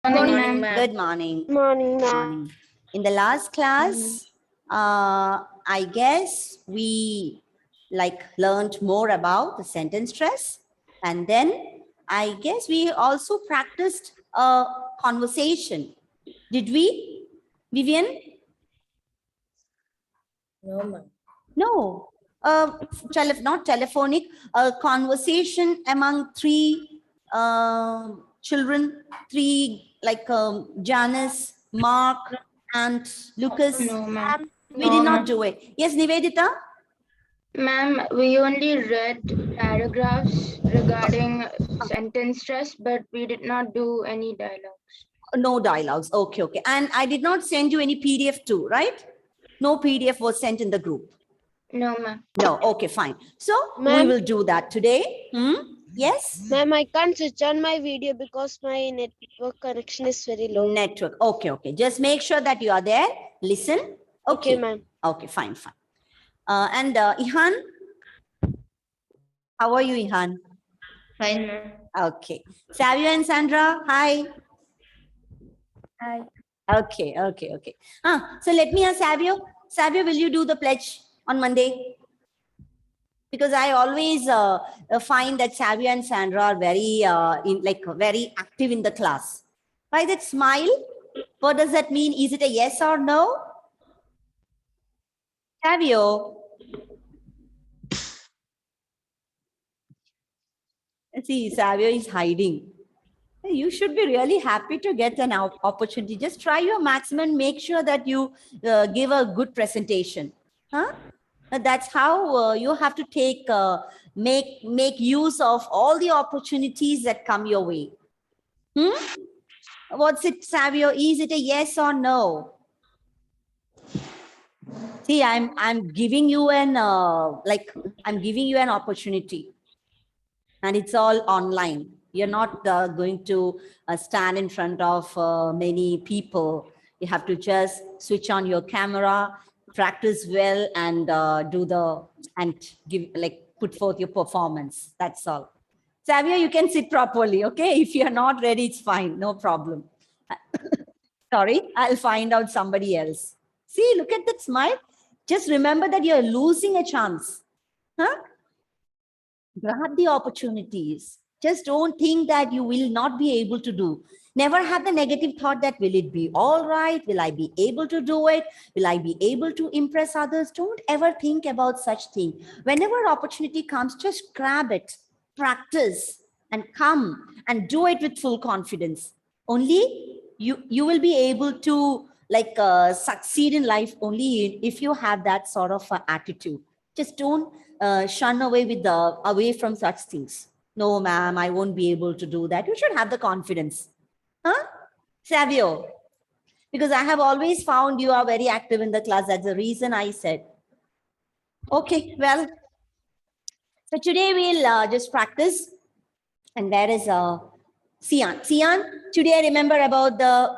Morning, ma'am. Good morning. Morning, ma'am. Morning. In the last class, I guess we learned more about the sentence stress, and then I guess we also practiced a conversation. Did we, Vivian? No, ma'am. No. Not telephonic. A conversation among three children, three Janice, Mark, and Lucas. No, ma'am. We did not do it. Yes, Nivedita? Ma'am, we only read paragraphs regarding sentence stress, but we did not do any dialogues. No dialogues. Okay, okay. And I did not send you any PDF too, right? No PDF was sent in the group. No, ma'am. No, okay, fine. So we Ma'am? will do that today. Yes? Ma'am, I can't switch on my video because my network connection is very low. Network. Okay, okay. Just make sure that you are there. Listen. Okay, ma'am. Okay, fine, fine. Ihan, how are you, Ihan? Fine, ma'am. Okay. Savio and Sandra, hi. Hi. Okay, okay, okay. So let me ask Savio. Savio, will you do the pledge on Monday? Because I always find that Savio and Sandra are very very active in the class. By that smile, what does that mean? Is it a yes or no? Savio. See, Savio is hiding. You should be really happy to get an opportunity. Just try your maximum. Make sure that you give a good presentation. Huh? That's how you have to take make use of all the opportunities that come your way. What's it, Savio? Is it a yes or no? See, I'm giving you an I'm giving you an opportunity, and it's all online. You're not going to stand in front of many people. You have to just switch on your camera, practice well, and put forth your performance. That's all. Savio, you can sit properly, okay? If you're not ready, it's fine, no problem. Sorry, I'll find out somebody else. See, look at that smile. Just remember that you're losing a chance. Huh? Grab the opportunities. Just don't think that you will not be able to do. Never have the negative thought that will it be all right? Will I be able to do it? Will I be able to impress others? Don't ever think about such thing. Whenever opportunity comes, just grab it, practice, and come and do it with full confidence. Only you will be able to succeed in life only if you have that sort of attitude. Just don't shun away from such things. No, ma'am, I won't be able to do that. You should have the confidence. Huh? Savio, because I have always found you are very active in the class. That's the reason I said. Okay, well, so today we'll just practice. And where is Sian? Sian, today I remember about the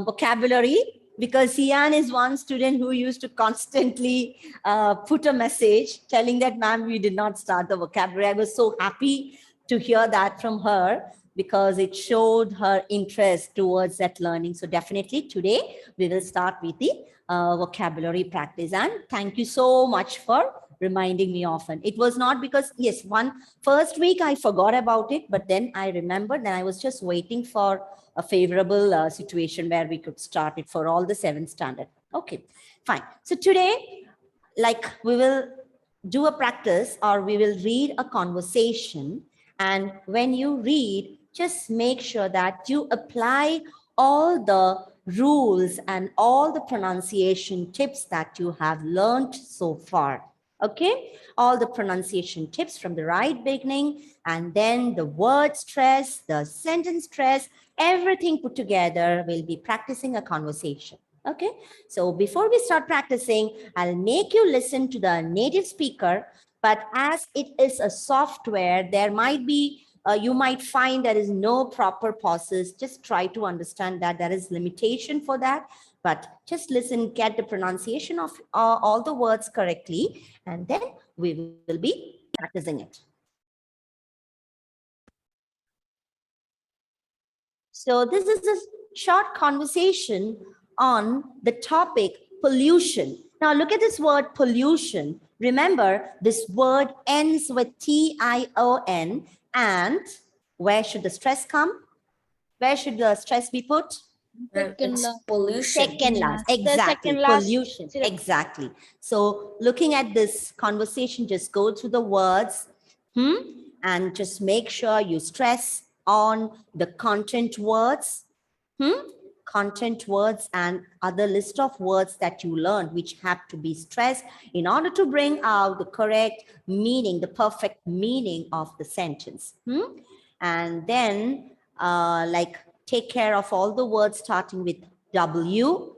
vocabulary, because Sian is one student who used to constantly put a message telling that, ma'am, we did not start the vocabulary. I was so happy to hear that from her, because it showed her interest towards that learning. So definitely today we will start with the vocabulary practice. And thank you so much for reminding me often. It was not because, yes, first week I forgot about it, but then I remembered, and I was just waiting for a favorable situation where we could start it for all the 7th standard. Okay, fine. So today, we will do a practice, or we will read a conversation. And when you read, just make sure that you apply all the rules and all the pronunciation tips that you have learned so far. Okay, all the pronunciation tips from the right beginning, and then the word stress, the sentence stress, everything put together. We'll be practicing a conversation. Okay, so before we start practicing, I'll make you listen to the native speaker, but as it is a software, there might be you might find there is no proper pauses. Just try to understand that there is limitation for that. But just listen, get the pronunciation of all the words correctly, and then we will be practicing it. So this is a short conversation on the topic pollution. Now look at this word pollution. Remember, this word ends with T-I-O-N, and where should the stress come? Where should the stress be put? It's pollution. Second last, The exactly, second last pollution, syllable. exactly. So looking at this conversation, just go through the words, and just make sure you stress on the content words, content words and other list of words that you learned, which have to be stressed in order to bring out the correct meaning, the perfect meaning of the sentence. And then like take care of all the words starting with W.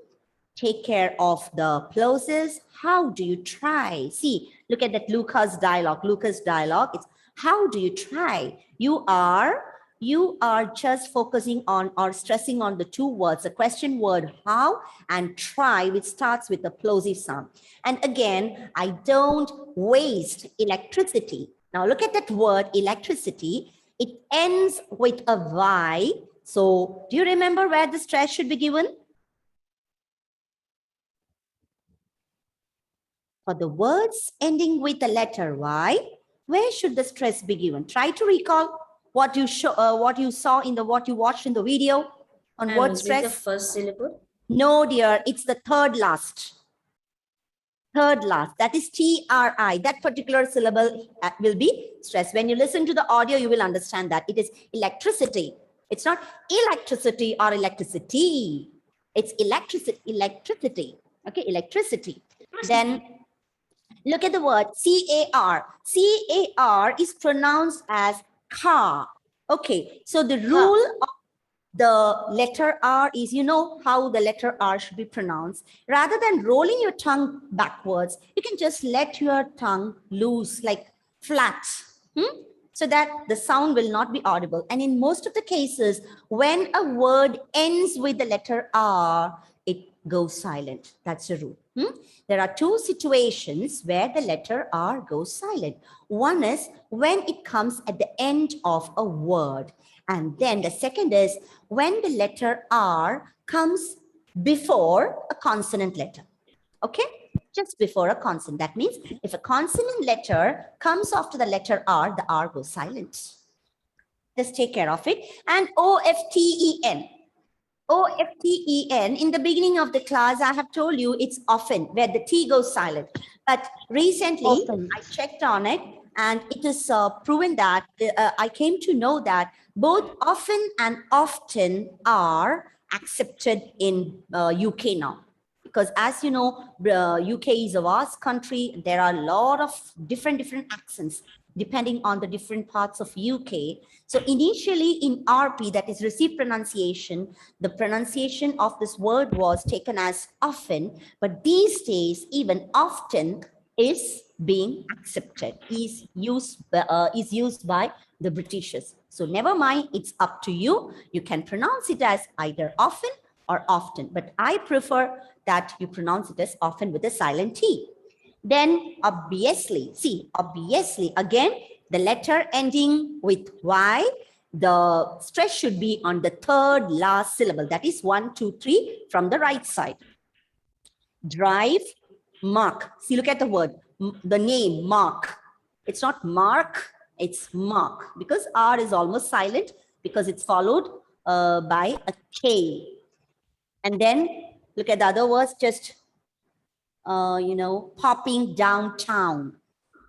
Take care of the plosives. How do you try? See, look at that Lucas dialogue. Lucas dialogue. It's how do you try? You are just focusing on or stressing on the two words, the question word how and try, which starts with the plosive sound. And again, I don't waste electricity. Now look at that word electricity. It ends with a Y. So do you remember where the stress should be given? For the words ending with the letter Y, where should the stress be given? Try to recall what you saw in what you watched in the video on And word is it stress. the first syllable? No, dear, it's the third last. Third last, that is TRI. That particular syllable will be stressed. When you listen to the audio, you will understand that it is electricity. It's not electricity or electricity. It's electricity. Okay, electricity. Then look at the word CAR. CAR is pronounced as car. Okay, so the rule of the letter R is, you know how the letter R should be pronounced. Rather than rolling your tongue backwards, you can just let your tongue loose, like flat, so that the sound will not be audible. And in most of the cases, when a word ends with the letter R, it goes silent. That's the rule. There are two situations where the letter R goes silent. One is when it comes at the end of a word. And then the second is when the letter R comes before a consonant letter. Okay? Just before a consonant. That means if a consonant letter comes after the letter R, the R goes silent. Just take care of it. And OFTEN. OFTEN, in the beginning of the class, I have told you it's often where the T goes silent. But recently, Often. I checked on it and it is proven that I came to know that both often and often are accepted in UK now. Because as you know, UK is a vast country. There are a lot of different accents depending on the different parts of UK. So initially in RP, that is received pronunciation, the pronunciation of this word was taken as often, but these days even often is being accepted, is used by the Britishers. So never mind, it's up to you. You can pronounce it as either often or often, but I prefer that you pronounce it as often with a silent T. Then obviously, see, obviously, again, the letter ending with Y, the stress should be on the third last syllable. That is 1, 2, 3 from the right side. Drive, mark. See, look at the word, the name, mark. It's not mark, it's mark, because R is almost silent because it's followed by a K. And then look at the other words, just popping downtown,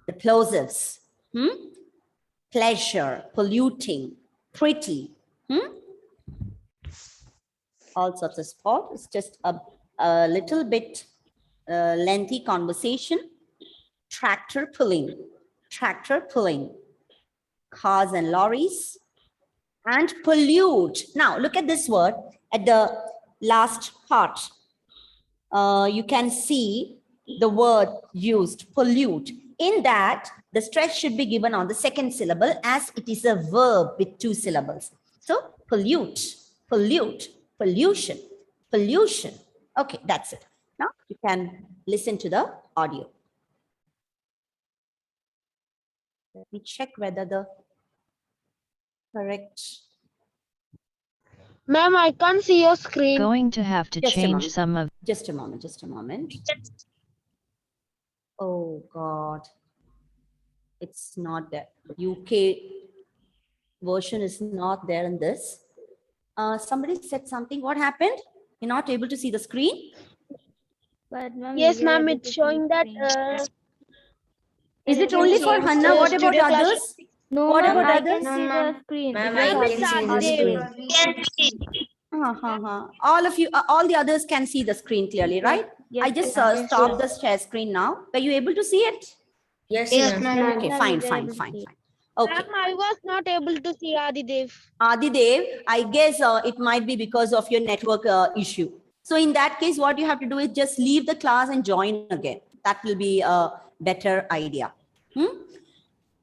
the plosives, pleasure, polluting, pretty, all sorts of sport. It's just a little bit lengthy conversation. Tractor pulling, cars and lorries, and pollute. Now look at this word at the last part. You can see the word used, pollute. In that, the stress should be given on the second syllable as it is a verb with 2 syllables. So pollute, pollution. Okay, that's it. Now you can listen to the audio. Let me check whether the correct Ma'am, I can't see your screen. Going to have to Just a change moment. some of Just a moment. Just a moment. Oh God. It's not there. UK version is not there in this. Somebody said something. What happened? You're not able to see the screen? But ma'am, Yes, we are ma'am, able it's to see showing that screen. Is it you only see for Hanna? What about studio class. others? No, What ma'am, about I can others? see the screen. Ma'am, It I is Ma'am, can it's see the Adidev. screen. All of you, all the others can see the screen clearly, right? I Yes, just ma'am. stopped the share screen now. Were you able to see it? Yes, Yes, ma'am. ma'am. Okay, Ma'am, fine, we were fine, able to fine, see. fine. Okay. Ma'am, I was not able to see Adidev. Adidev, I guess it might be because of your network issue. So in that case, what you have to do is just leave the class and join again. That will be a better idea.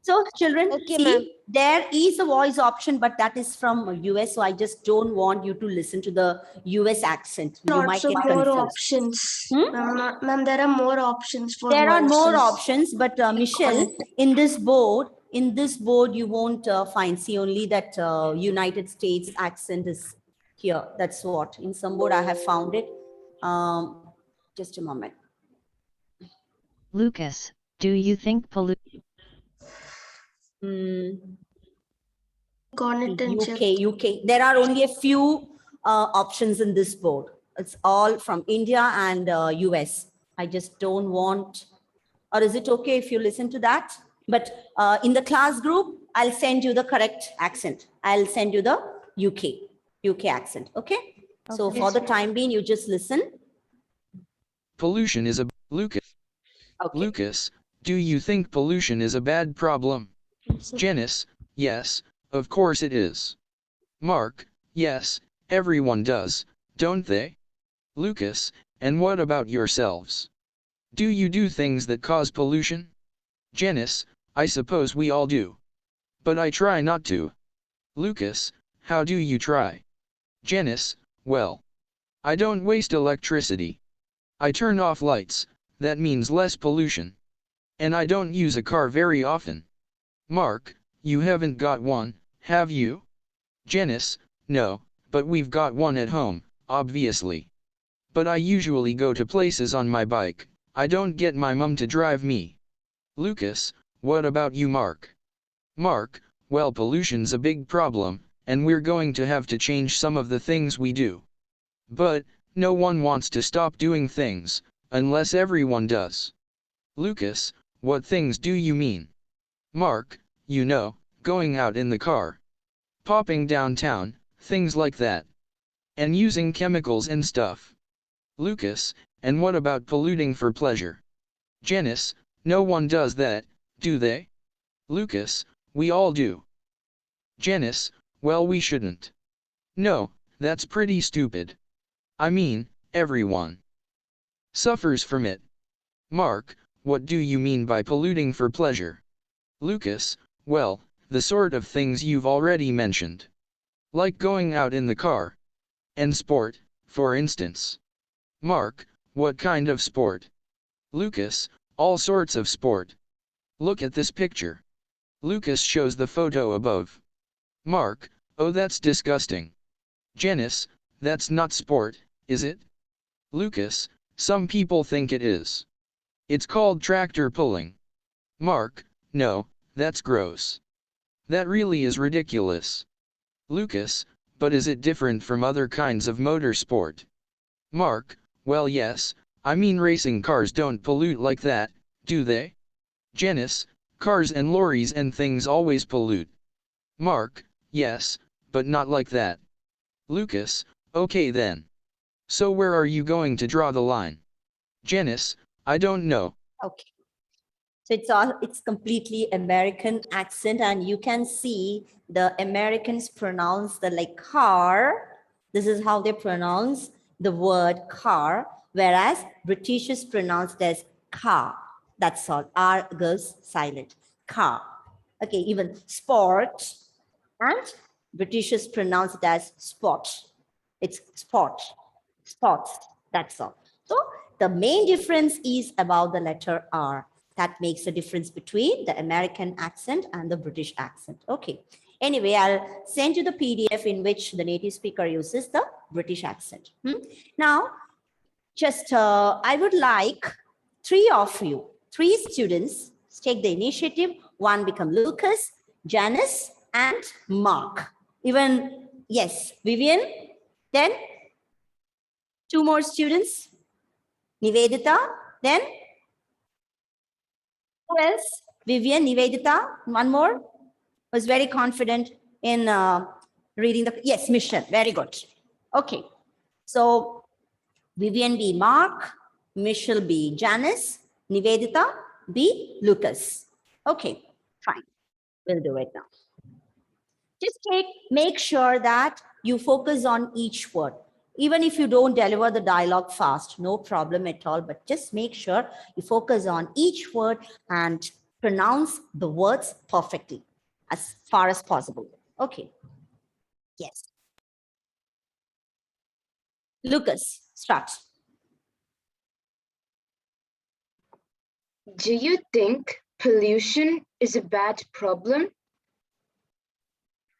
So children, Okay, see, ma'am. there is a voice option, but that is from US. So I just don't want you to listen to the US accent. You might Also get more confused. options. Hmm? Ma'am, there are more options for There are more voices. options, but Michelle, in this board, you won't find. See, only that United States accent is here. That's what. In some board, I have found it. Just a moment. Lucas, do you think UK. There are only a few options in this board. It's all from India and US. I just don't want, or is it okay if you listen to that? But in the class group, I'll send you the correct accent. I'll send you the UK accent. Okay. So for the time being, you just listen. Pollution is a Lucas. Okay. Lucas, do you think pollution is a bad problem? Janice, yes, of course it is. Mark, yes, everyone does, don't they? Lucas, and what about yourselves? Do you do things that cause pollution? Janice, I suppose we all do. But I try not to. Lucas, how do you try? Janice, well, I don't waste electricity. I turn off lights, that means less pollution. And I don't use a car very often. Mark, you haven't got one, have you? Janice, no, but we've got one at home, obviously. But I usually go to places on my bike, I don't get my mum to drive me. Lucas, what about you, Mark? Mark, well, pollution's a big problem, and we're going to have to change some of the things we do. But, no one wants to stop doing things, unless everyone does. Lucas, what things do you mean? Mark, you know, going out in the car. Popping downtown, things like that. And using chemicals and stuff. Lucas, and what about polluting for pleasure? Janice, no one does that, do they? Lucas, we all do. Janice, well, we shouldn't. No, that's pretty stupid. I mean, everyone suffers from it. Mark, what do you mean by polluting for pleasure? Lucas, well, the sort of things you've already mentioned. Like going out in the car. And sport, for instance. Mark, what kind of sport? Lucas, all sorts of sport. Look at this picture. Lucas shows the photo above. Mark, oh, that's disgusting. Janice, that's not sport, is it? Lucas, some people think it is. It's called tractor pulling. Mark, no, that's gross. That really is ridiculous. Lucas, but is it different from other kinds of motorsport? Mark, well, yes, I mean racing cars don't pollute like that, do they? Janice, cars and lorries and things always pollute. Mark, yes, but not like that. Lucas, okay then. So where are you going to draw the line? Janice, I don't know. Okay. So it's completely American accent, and you can see the Americans pronounce the like car. This is how they pronounce the word car, whereas British is pronounced as car. That's all. R goes silent. Car. Okay, even sport, and British is pronounced as sport. It's sport. Sports. That's all. So the main difference is about the letter R. That makes a difference between the American accent and the British accent. Okay. Anyway, I'll send you the PDF in which the native speaker uses the British accent. Now, just I would like three of you, three students, take the initiative. One become Lucas, Janice, and Mark. Even, yes, Vivian. Then two more students, Nivedita. Then who else? Vivian, Nivedita, one more. Was very confident in reading the, yes, Michelle, very good. Okay, so Vivian be Mark, Michelle be Janice, Nivedita be Lucas. Okay, fine, we'll do it now. Just make sure that you focus on each word. Even if you don't deliver the dialogue fast, no problem at all, but just make sure you focus on each word and pronounce the words perfectly as far as possible. Okay. Yes. Lucas, start. Do you think pollution is a bad problem?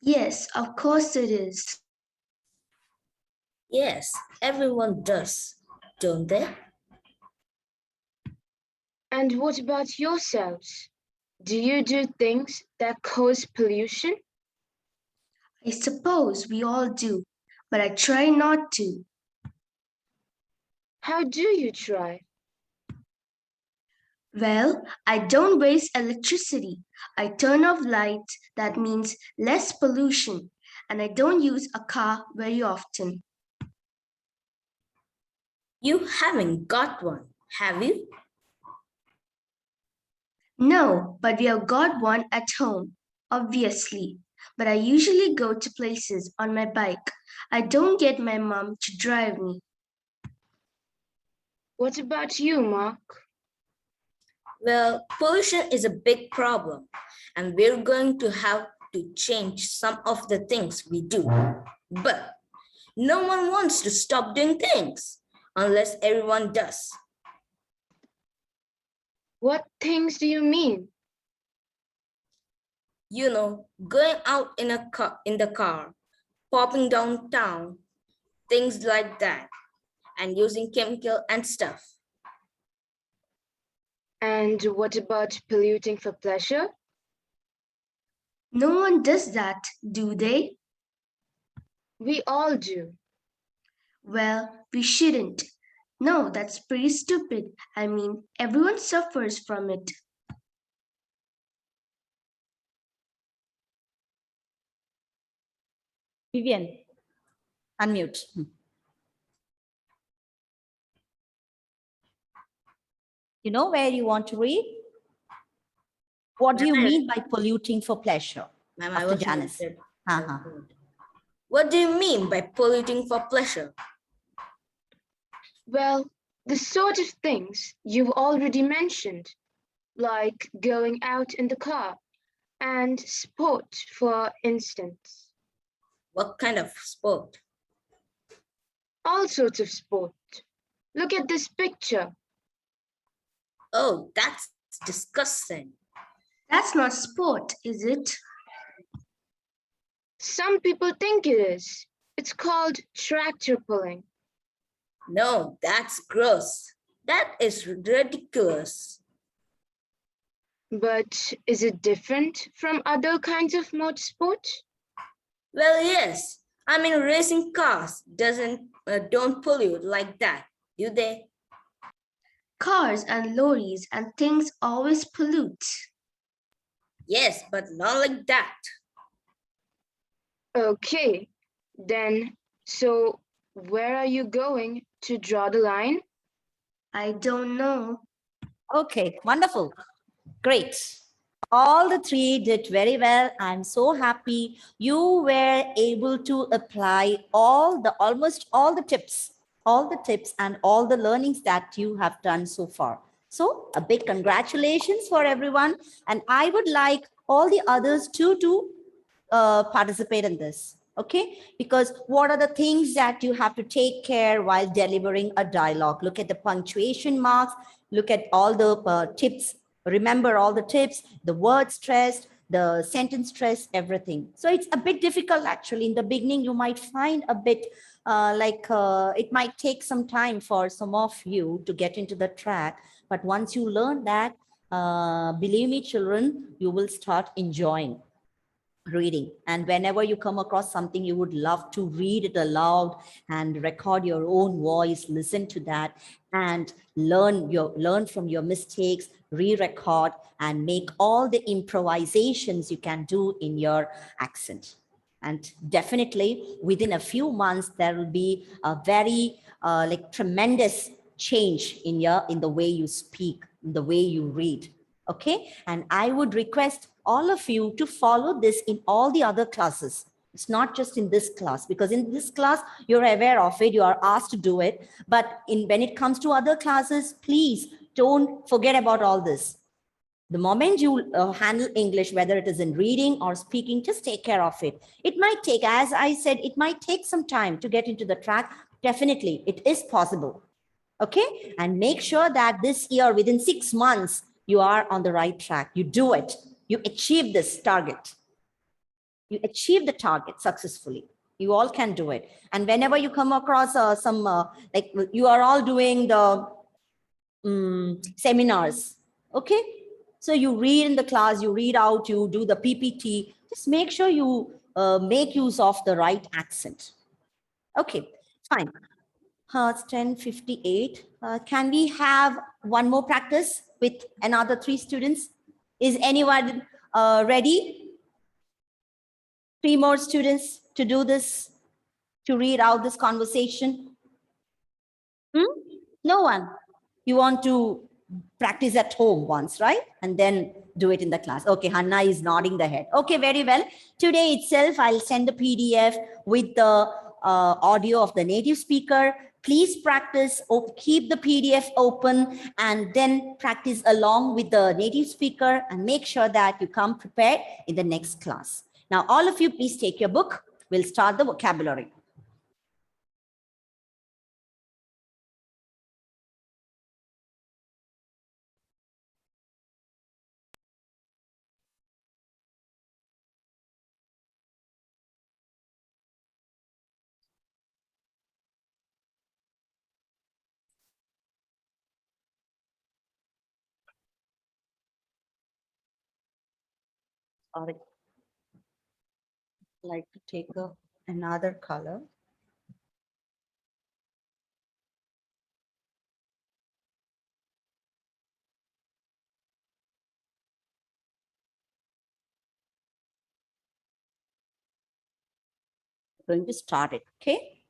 Yes, of course it is. Yes, everyone does, don't they? And what about yourselves? Do you do things that cause pollution? I suppose we all do, but I try not to. How do you try? Well, I don't waste electricity. I turn off lights, that means less pollution, and I don't use a car very often. You haven't got one, have you? No, but we have got one at home, obviously. But I usually go to places on my bike. I don't get my mom to drive me. What about you, Mark? Well, pollution is a big problem, and we're going to have to change some of the things we do. But no one wants to stop doing things unless everyone does. What things do you mean? You know, going out in the car, popping downtown, things like that, and using chemical and stuff. And what about polluting for pleasure? No one does that, do they? We all do. Well, we shouldn't. No, that's pretty stupid. I mean, everyone suffers from it. Vivian, unmute. You know where you want to read? What do you mean by polluting for pleasure? Ma'am, After Janice. What do you mean by polluting for pleasure? Well, the sort of things you've already mentioned, like going out in the car and sport, for instance. What kind of sport? All sorts of sport. Look at this picture. Oh, that's disgusting. That's not sport, is it? Some people think it is. It's called tractor pulling. No, that's gross. That is ridiculous. But is it different from other kinds of motorsport? Well, yes. I mean, racing cars don't pollute like that, do they? Cars and lorries and things always pollute. Yes, but not like that. Okay, then, so where are you going to draw the line? I don't know. Okay, wonderful. Great. All the three did very well. I'm so happy you were able to apply almost all the tips and all the learnings that you have done so far. So a big congratulations for everyone. And I would like all the others too to participate in this. Okay, because what are the things that you have to take care while delivering a dialogue? Look at the punctuation marks, look at all the tips. Remember all the tips, the word stressed, the sentence stress, everything. So it's a bit difficult actually. In the beginning, you might find a bit it might take some time for some of you to get into the track. But once you learn that, believe me, children, you will start enjoying reading. And whenever you come across something you would love to read it aloud and record your own voice, listen to that and learn from your mistakes, re-record and make all the improvisations you can do in your accent. And definitely within a few months there will be a very like tremendous change in the way you speak, in the way you read. Okay, and I would request all of you to follow this in all the other classes. It's not just in this class, because in this class you're aware of it, you are asked to do it, but when it comes to other classes, please don't forget about all this. The moment you handle English, whether it is in reading or speaking, just take care of it. It might take, as I said, it might take some time to get into the track. Definitely, it is possible. Okay, and make sure that this year, within 6 months, you are on the right track. You do it. You achieve this target. You achieve the target successfully. You all can do it. And whenever you come across like you are all doing the seminars, okay? So you read in the class, you read out, you do the PPT. Just make sure you make use of the right accent. Okay, fine. It's 10:58. Can we have one more practice with another 3 students? Is anyone ready? 3 more students to do this, to read out this conversation? No one. You want to practice at home once, right? And then do it in the class. Okay, Hanna is nodding the head. Okay, very well. Today itself, I'll send the PDF with the audio of the native speaker. Please practice, keep the PDF open and then practice along with the native speaker and make sure that you come prepared in the next class. Now, all of you, please take your book. We'll start the vocabulary. I'd like to take another color. Going to start it, okay?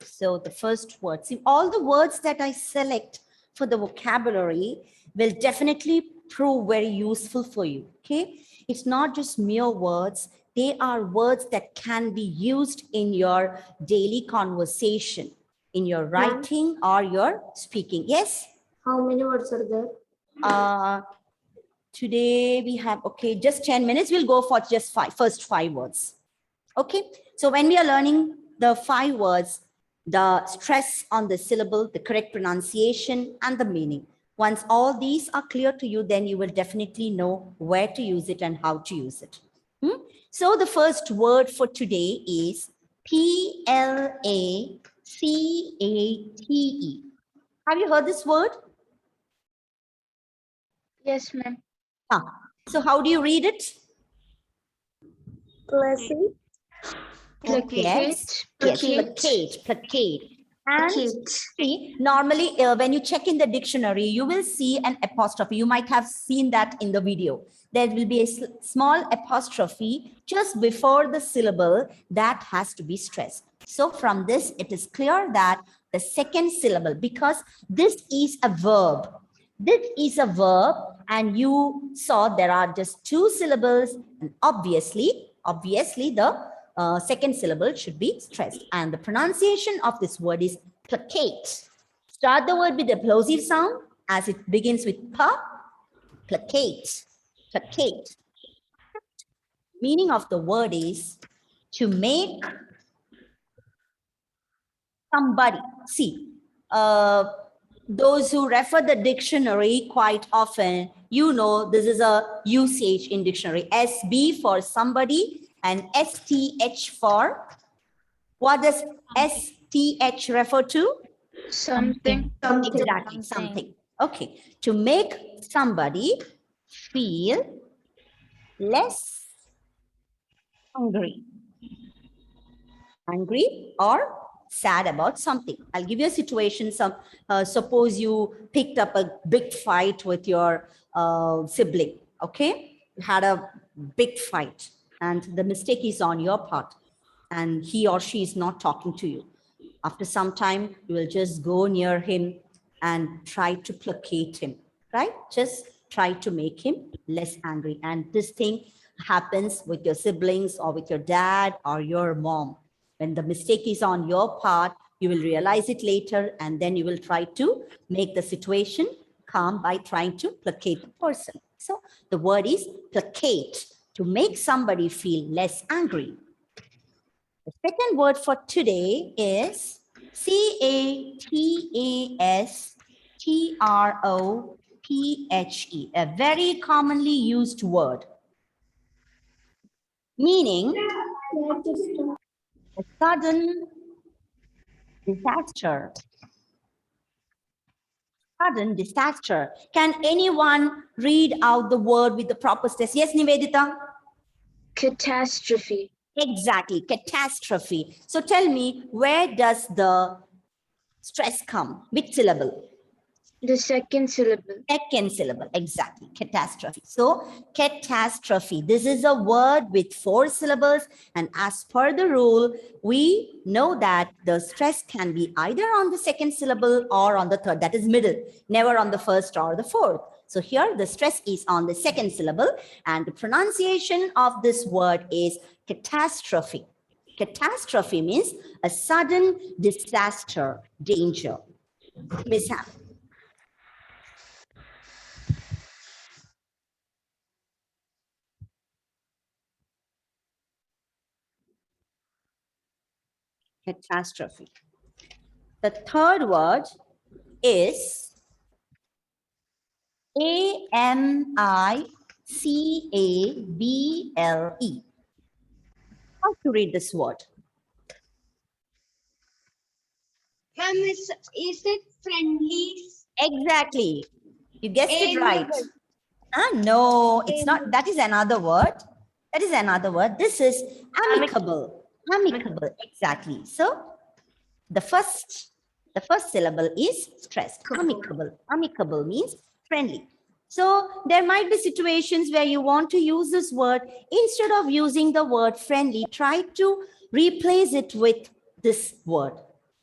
So the first word, see, all the words that I select for the vocabulary will definitely prove very useful for you, okay? It's not just mere words. They are words that can be used in your daily conversation, in your writing or your speaking. Yes? How many words are there? Today we have, okay, just 10 minutes. We'll go for just first 5 words. Okay, so when we are learning the 5 words, the stress on the syllable, the correct pronunciation, and the meaning. Once all these are clear to you, then you will definitely know where to use it and how to use it. So the first word for today is Placate. Have you heard this word? Yes, ma'am. So how do you read it? Placate. Yes, placate. And see, normally when you check in the dictionary, you will see an apostrophe. You might have seen that in the video. There will be a small apostrophe just before the syllable that has to be stressed. So from this, it is clear that the second syllable, because this is a verb. This is a verb, and you saw there are just 2 syllables, and obviously the second syllable should be stressed. And the pronunciation of this word is placate. Start the word with the plosive sound as it begins with pa. Placate. Placate. Meaning of the word is to make somebody. See, those who refer the dictionary quite often You know, this is a usage in dictionary. SB for somebody and STH for, what does STH refer to? Something. Exactly, something. Okay, to make somebody feel less angry or sad about something. I'll give you a situation. Suppose you picked up a big fight with your sibling. Okay, you had a big fight, and the mistake is on your part, and he or she is not talking to you. After some time, you will just go near him and try to placate him, right? Just try to make him less angry. And this thing happens with your siblings or with your dad or your mom. When the mistake is on your part, you will realize it later, and then you will try to make the situation calm by trying to placate the person. So the word is placate, to make somebody feel less angry. The second word for today is CATASTROPHE, a very commonly used word, meaning a sudden disaster. Sudden disaster. Can anyone read out the word with the proper stress? Yes, Nivedita? Catastrophe. Exactly, catastrophe. So tell me, where does the stress come? Which syllable? The second syllable. Second syllable, exactly, catastrophe. So catastrophe, this is a word with 4 syllables, and as per the rule, we know that the stress can be either on the second syllable or on the third, that is middle, never on the first or the fourth. So here the stress is on the second syllable, and the pronunciation of this word is catastrophe. Catastrophe means a sudden disaster, danger, mishap. Catastrophe. The third word is AMICABLE. How to read this word? Ma'am, is it friendly? Exactly. You guessed it right. Amiable. No, it's not. That is another word. That is another word. This is amicable. Amicable. Exactly. So the first syllable is stressed. Amicable. Amicable means friendly. So there might be situations where you want to use this word. Instead of using the word friendly, try to replace it with this word,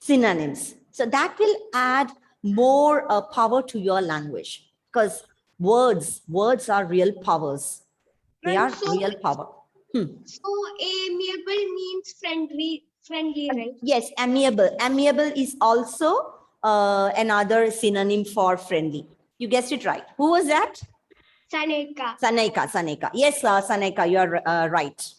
synonyms. So that will add more power to your language, because words are real powers. They are real power. So amiable means friendly, right? Yes, amiable. Amiable is also another synonym for friendly. You guessed it right. Who was that? Saneka. Saneka. Yes, Saneka, you are right.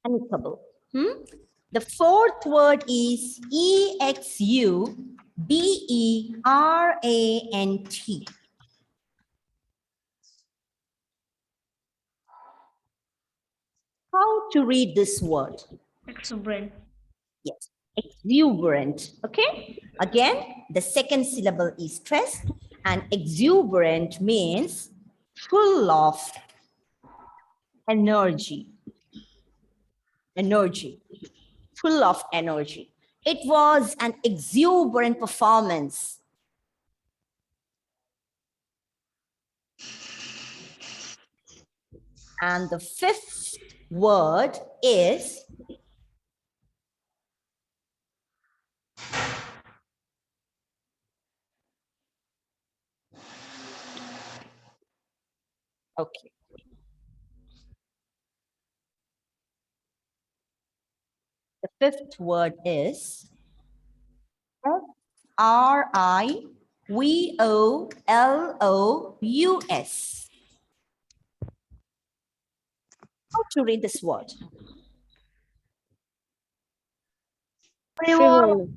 Amicable. The fourth word is EXUBERANT. How to read this word? Exuberant. Yes, exuberant. Okay. Again, the second syllable is stressed, and exuberant means full of energy. Energy. Full of energy. It was an exuberant performance. And the fifth word is okay. The fifth word is RIVOLOUS. How to read this word? Frivolous.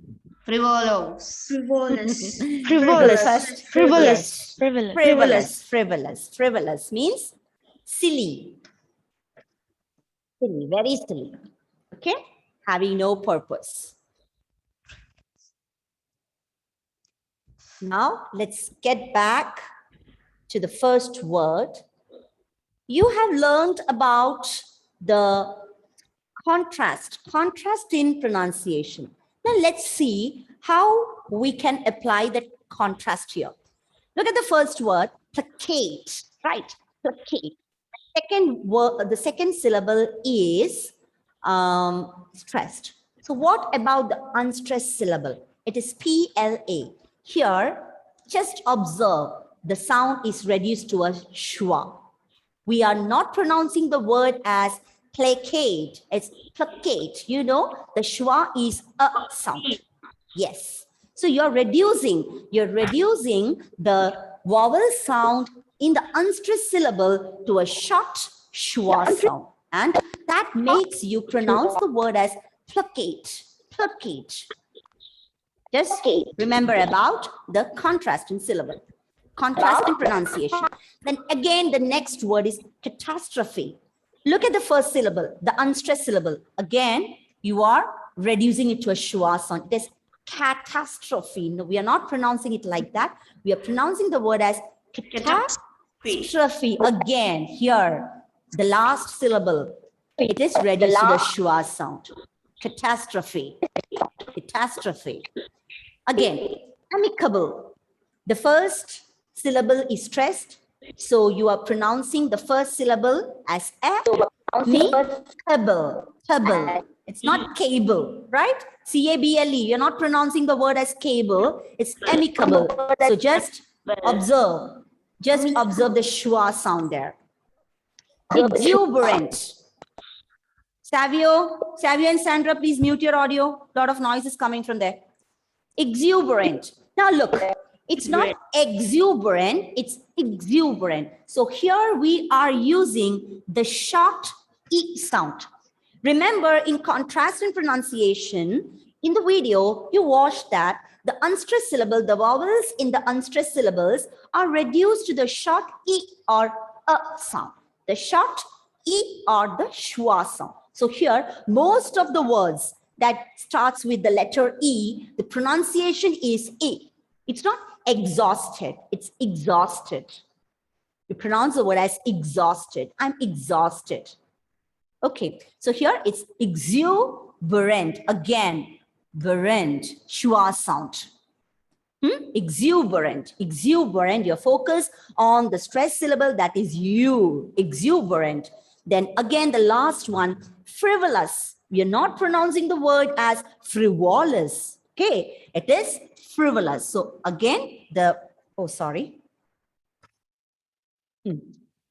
Frivolous. Frivolous. Frivolous. First, Frivolous. yes. Frivolous. Frivolous. Frivolous. Frivolous means silly. Silly, very silly. Okay? Having no purpose. Now, let's get back to the first word. You have learned about the contrast in pronunciation. Now, let's see how we can apply that contrast here. Look at the first word, placate, right? Placate. Second word, the second syllable is stressed. So what about the unstressed syllable? It is PLA. Here, just observe, the sound is reduced to a schwa. We are not pronouncing the word as placate. It's placate. You know, the schwa is a sound. Yes. So you're reducing the vowel sound in the unstressed syllable to a short schwa sound. And that makes you pronounce the word as placate, placate. Just remember about the contrast in syllable, contrast in pronunciation. Then again, the next word is catastrophe. Look at the first syllable, the unstressed syllable. Again, you are reducing it to a schwa sound. It is catastrophe. No, we are not pronouncing it like that. We are pronouncing the word as catastrophe. Again, here, the last syllable, it is reduced to the schwa sound. Catastrophe. Catastrophe. Again, amicable. The first syllable is stressed, so you are pronouncing the first syllable as amicable. It's not cable, right? C-A-B-L-E. You're not pronouncing the word as cable. It's amicable. So just observe. Just observe the schwa sound there. Exuberant. Savio and Sandra, please mute your audio. A lot of noise is coming from there. Exuberant. Now look, it's not exuberant, it's exuberant. So here we are using the short E sound. Remember, in contrast in pronunciation, in the video, you watched that the unstressed syllable, the vowels in the unstressed syllables are reduced to the short E or A sound. The short E or the schwa sound. So here, most of the words that starts with the letter E, the pronunciation is E. It's not exhausted, it's exhausted. You pronounce the word as exhausted. I'm exhausted. Okay, so here it's exuberant. Again, berent, schwa sound. Exuberant, exuberant. Your focus on the stress syllable, that is U, exuberant. Then again, the last one, frivolous. We are not pronouncing the word as frivolous. Okay, it is frivolous. So again, the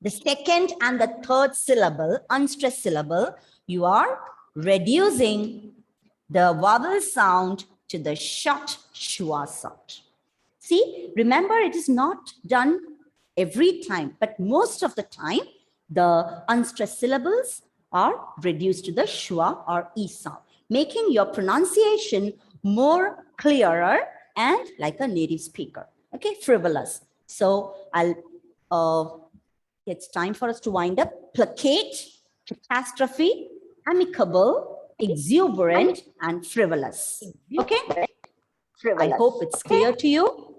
second and the third syllable, unstressed syllable, you are reducing the vowel sound to the short schwa sound. See, remember, it is not done every time, but most of the time, the unstressed syllables are reduced to the schwa or E sound, making your pronunciation more clearer and like a native speaker. Okay, frivolous. So it's time for us to wind up. Placate, catastrophe, amicable, exuberant, and frivolous. Okay, I hope it's clear to you.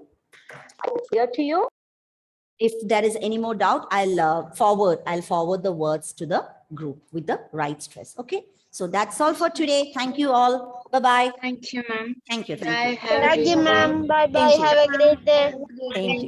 If there is any more doubt, I'll forward the words to the group with the right stress. Okay, so that's all for today. Thank you all. Bye-bye. Thank you, ma'am. Thank you. Bye. Thank you, ma'am. Bye bye. Thank you. Have a great day. Thank you.